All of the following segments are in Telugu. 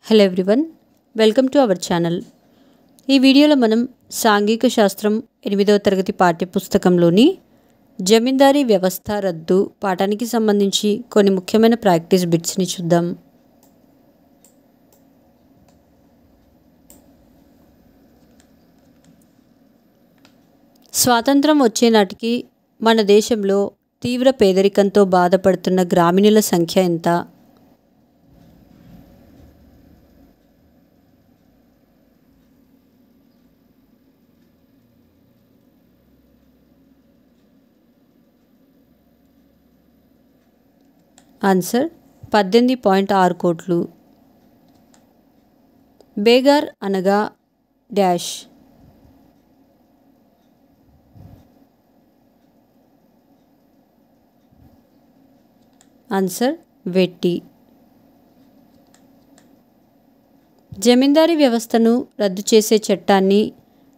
Hello everyone, welcome to our channel. ఈ వీడియోలో మనం సాంఘిక శాస్త్రం 8వ తరగతి పాఠ్యపుస్తకంలోని జమీందారీ వ్యవస్థ రద్దు పాఠానికి సంబంధించి కొన్ని ముఖ్యమైన ప్రాక్టీస్ బిట్స్ని చూద్దాం. స్వాతంత్రం వచ్చే నాటికి మన దేశంలో తీవ్ర పేదరికంతో బాధపడుతున్న గ్రామీణుల సంఖ్య ఎంత? ఆన్సర్ 18.6 కోట్లు. బేగార్ అనగా డాష్. ఆన్సర్ వెట్టి. జమీందారీ వ్యవస్థను రద్దు చేసే చట్టాన్ని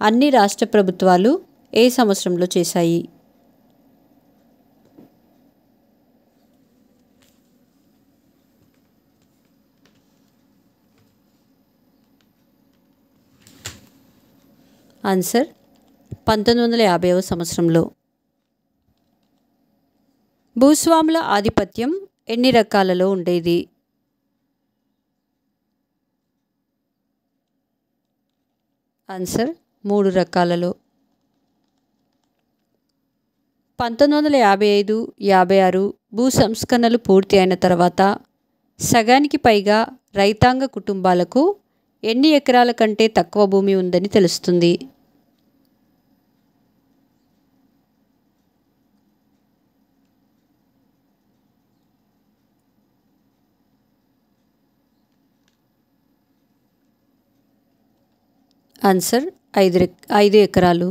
అన్ని రాష్ట్ర ప్రభుత్వాలు ఏ సంవత్సరంలో చేశాయి? ఆన్సర్ 1950వ సంవత్సరంలో. భూస్వాముల ఆధిపత్యం ఎన్ని రకాలలో ఉండేది? ఆన్సర్ 3 రకాలలో. 1955-56 భూ సంస్కరణలు పూర్తి అయిన తర్వాత సగానికి పైగా రైతాంగ కుటుంబాలకు ఎన్ని ఎకరాల కంటే తక్కువ భూమి ఉందని తెలుస్తుంది? ఆన్సర్ 5 ఎకరాలు.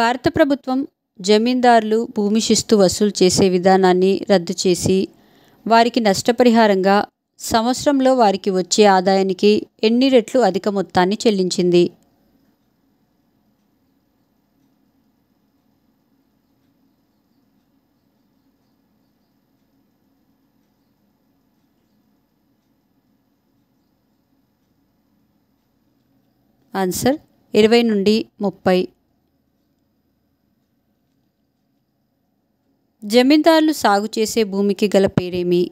భారత ప్రభుత్వం జమీందారులు భూమి శిస్తు వసూలు చేసే విధానాన్ని రద్దు చేసి వారికి నష్టపరిహారంగా సంవత్సరంలో వారికి వచ్చే ఆదాయానికి ఎన్ని రెట్లు అధిక మొత్తాన్ని చెల్లించింది? ఆన్సర్ 20 నుండి 30. జమీందారులు సాగు చేసే భూమికి గల పేరేమి?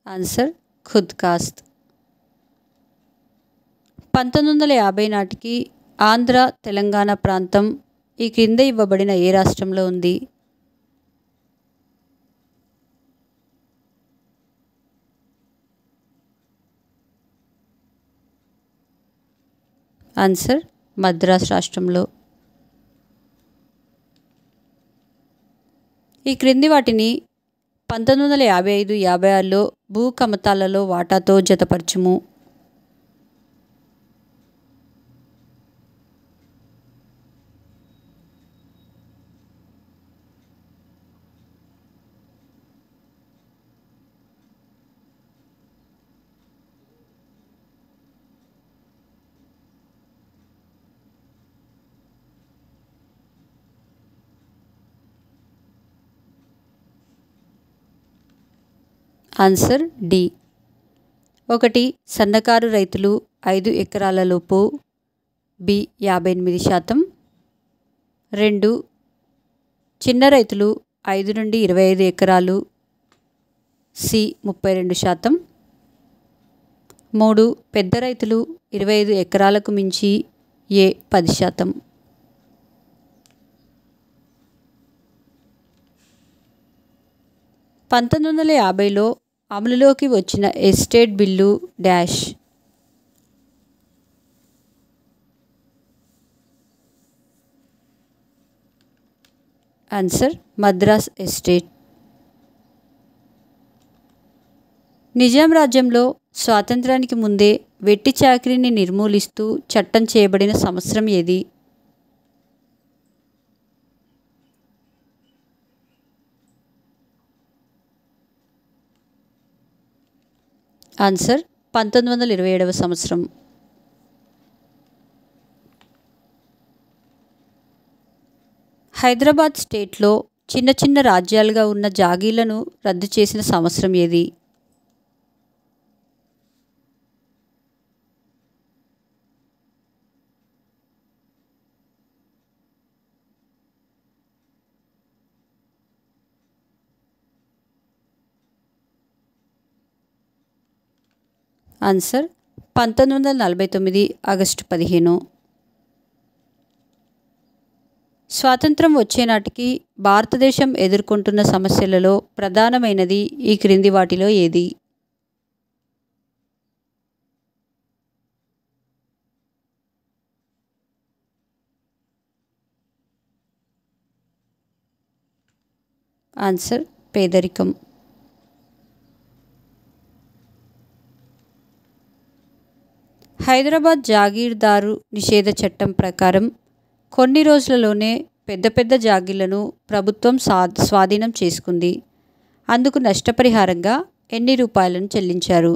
ఆన్సర్ ఖుద్కాస్ట్. 1950 నాటికి ఆంధ్ర, తెలంగాణ ప్రాంతం ఈ క్రింద ఇవ్వబడిన ఏ రాష్ట్రంలో ఉంది? ఆన్సర్ మద్రాస్ రాష్ట్రంలో. ఈ క్రింది వాటిని 1955-56లో భూ కమతాలలో వాటాతో జతపరచుము. Answer D. 1 సన్నకారు రైతులు 5 ఎకరాల లోపు బి 58%. 2 చిన్న రైతులు 5 నుండి 25 ఎకరాలు సి 32%. 3 పెద్ద రైతులు 25 ఎకరాలకు మించి ఏ 10%. 1950లో అమలులోకి వచ్చిన estate bill dash. Answer Madras estate. Nizam రాజ్యంలో స్వాతంత్రానికి ముందే వెట్టి చాకిరీని నిర్మూలిస్తూ చట్టం చేయబడిన సంవత్సరం ఏది? ఆన్సర్ 1927వ సంవత్సరం. హైదరాబాద్ స్టేట్లో చిన్న చిన్న రాజ్యాలుగా ఉన్న జాగీర్లను రద్దు చేసిన సంవత్సరం ఏది? Answer 1949 August 15. స్వాతంత్రం వచ్చే నాటికి భారతదేశం ఎదుర్కొంటున్న సమస్యలలో ప్రధానమైనది ఈ క్రింది వాటిలో ఏది? ఆన్సర్ పేదరికం. హైదరాబాద్ జాగీర్దారు నిషేధ చట్టం ప్రకారం కొన్ని రోజులలోనే పెద్ద పెద్ద జాగీర్లను ప్రభుత్వం స్వాధీనం చేసుకుంది. అందుకు నష్టపరిహారంగా ఎన్ని రూపాయలను చెల్లించారు?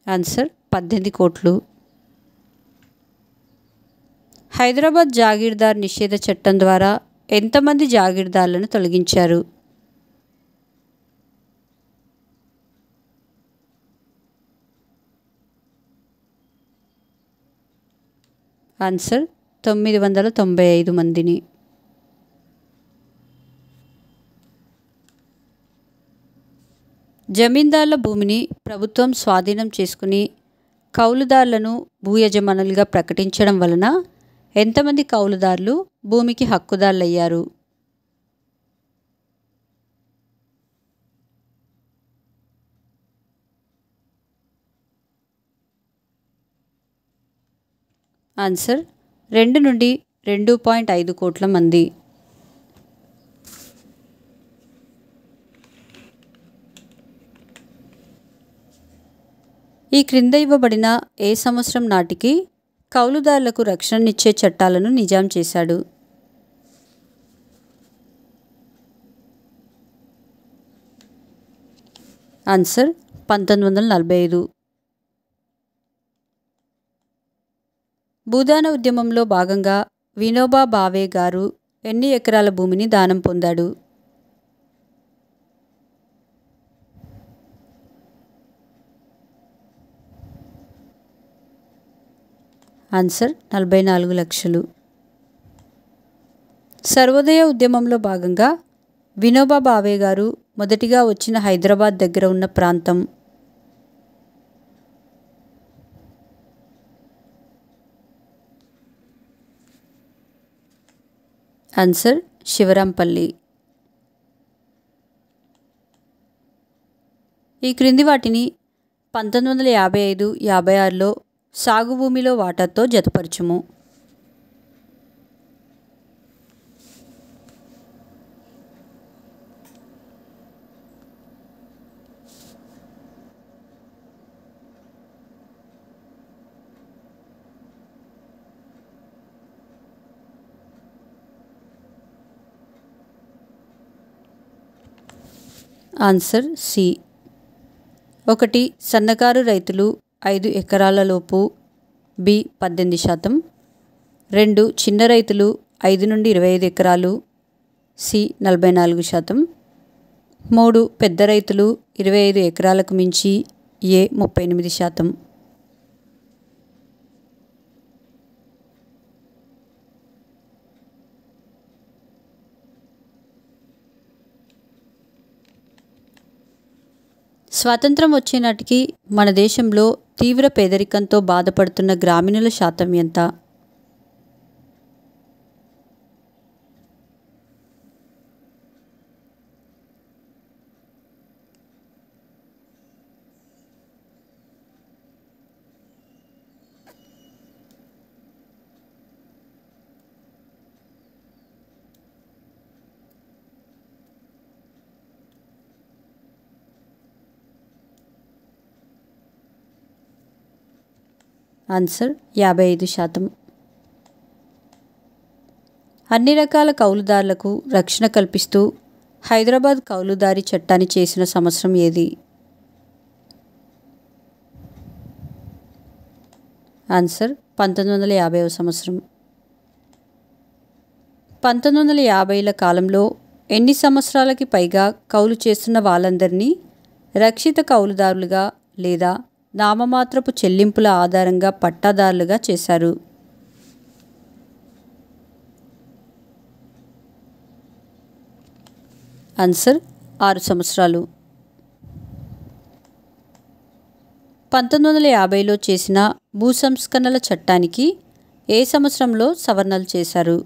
ఆన్సర్ 18 కోట్లు. హైదరాబాద్ జాగీర్దార్ నిషేధ చట్టం ద్వారా ఎంతమంది జాగీర్దార్లను తొలగించారు? ఆన్సర్ 995 మందిని. జమీందార్ల భూమిని ప్రభుత్వం స్వాధీనం చేసుకుని కౌలుదారులను భూ యజమానులుగా ప్రకటించడం వలన ఎంతమంది కౌలుదారులు భూమికి హక్కుదారులయ్యారు? ఆన్సర్ 2 నుండి 2.5 కోట్ల మంది. ఈ క్రింద ఇవ్వబడిన ఏ సంవత్సరం నాటికి కౌలుదారులకు రక్షణనిచ్చే చట్టాలను నిజాం చేశాడు? ఆన్సర్ 1945. భూదాన ఉద్యమంలో భాగంగా వినోబా భావే గారు ఎన్ని ఎకరాల భూమిని దానం పొందాడు? ఆన్సర్ 44 లక్షలు. సర్వోదయ ఉద్యమంలో భాగంగా వినోబా భావే గారు మొదటిగా వచ్చిన హైదరాబాద్ దగ్గర ఉన్న ప్రాంతం? ఆన్సర్ శివరాంపల్లి. ఈ క్రింది వాటిని 1955-56లో సాగు భూమిలో వాటాతో జతపరచుము. Answer C. 1 సన్నకారు రైతులు 5 ఎకరాల లోపు బి 18%. 2 చిన్న రైతులు 5 నుండి 25 ఎకరాలు సి 44%. 3 పెద్ద రైతులు 25 ఎకరాలకు మించి ఏ 38%. స్వాతంత్రం వచ్చే నాటికి మన దేశంలో తీవ్ర పేదరికంతో బాధపడుతున్న గ్రామీణుల శాతం ఎంత? ఆన్సర్ 55%. అన్ని రకాల కౌలుదారులకు రక్షణ కల్పిస్తూ హైదరాబాద్ కౌలుదారీ చట్టాన్ని చేసిన సంవత్సరం ఏది? ఆన్సర్ 1950వ సంవత్సరం. 1950ల కాలంలో ఎన్ని సంవత్సరాలకి పైగా కౌలు చేస్తున్న వాళ్ళందరినీ రక్షిత కౌలుదారులుగా లేదా నామమాత్రపు చెల్లింపుల ఆధారంగా పట్టాదారులుగా చేశారు? ఆన్సర్ 6 సంవత్సరాలు. 1950లో చేసిన భూ సంస్కరణల చట్టానికి ఏ సంవత్సరంలో సవరణలు చేశారు?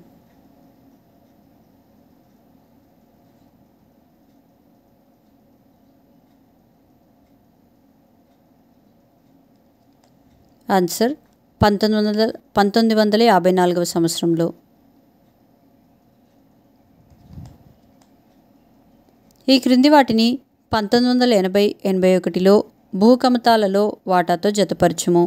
ఆన్సర్ 1954వ సంవత్సరంలో. ఈ క్రింది వాటిని 1980-81లో భూ కమతాలలో వాటాతో జతపరచుము.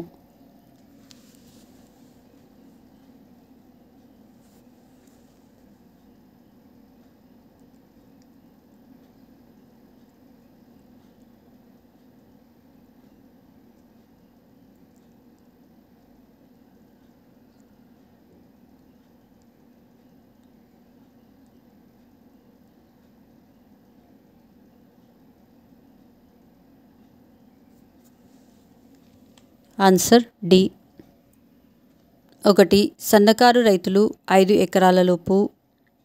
Answer D. 1. సన్నకారు రైతులు 5 ఎకరాల లోపు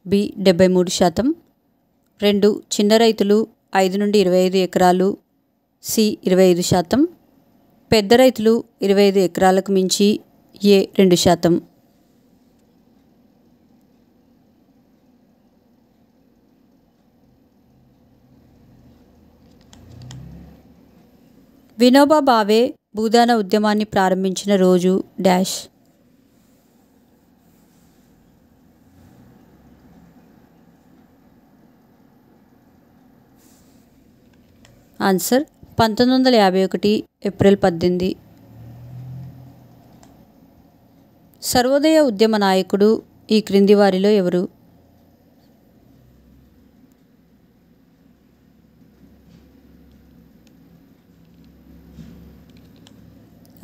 బి 73%. 2. చిన్న రైతులు 5 నుండి 25 ఎకరాలు సి 25%. పెద్ద రైతులు 25 ఎకరాలకు మించి ఏ 2%. వినోబా భావే భూదాన ఉద్యమాన్ని ప్రారంభించిన రోజు డాష్. Answer 1951 April 18. సర్వోదయ ఉద్యమ నాయకుడు ఈ క్రింది వారిలో ఎవరు?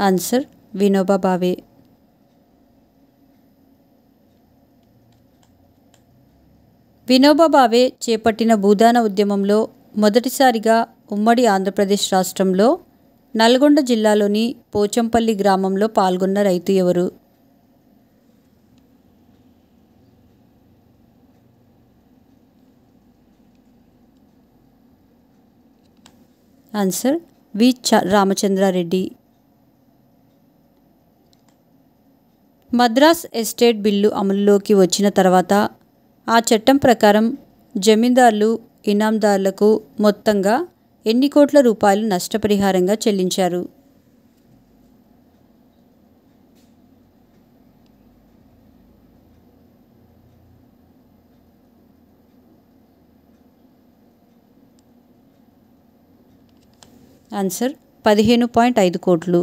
ఆన్సర్ వినోబా భావే. వినోబా భావే చేపట్టిన భూదాన ఉద్యమంలో మొదటిసారిగా ఉమ్మడి ఆంధ్రప్రదేశ్ రాష్ట్రంలో నల్గొండ జిల్లాలోని పోచంపల్లి గ్రామంలో పాల్గొన్న రైతు ఎవరు? ఆన్సర్ వి రామచంద్రారెడ్డి. మద్రాస్ ఎస్టేట్ బిల్లు అమలులోకి వచ్చిన తర్వాత ఆ చట్టం ప్రకారం జమీందారులు ఇనాందారులకు మొత్తంగా ఎన్ని కోట్ల రూపాయలు నష్టపరిహారంగా చెల్లించారు? ఆన్సర్ 15.5 కోట్లు.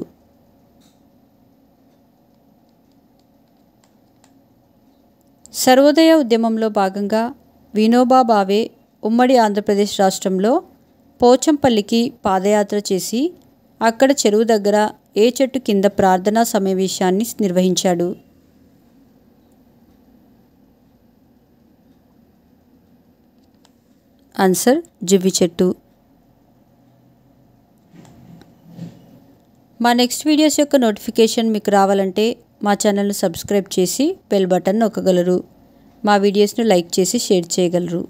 సర్వోదయ ఉద్యమంలో భాగంగా వినోబా భావే ఉమ్మడి ఆంధ్రప్రదేశ్ రాష్ట్రంలో పోచంపల్లికి పాదయాత్ర చేసి అక్కడ చెరువు దగ్గర ఏ చెట్టు కింద ప్రార్థనా సమావేశాన్ని నిర్వహించాడు? ఆన్సర్ జివ్వి చెట్టు. మా నెక్స్ట్ వీడియోస్ యొక్క నోటిఫికేషన్ మీకు రావాలంటే మా ఛానల్ను సబ్స్క్రైబ్ చేసి బెల్ బటన్ నొక్కగలరు. మా వీడియోస్ను లైక్ చేసి షేర్ చేయగలరు.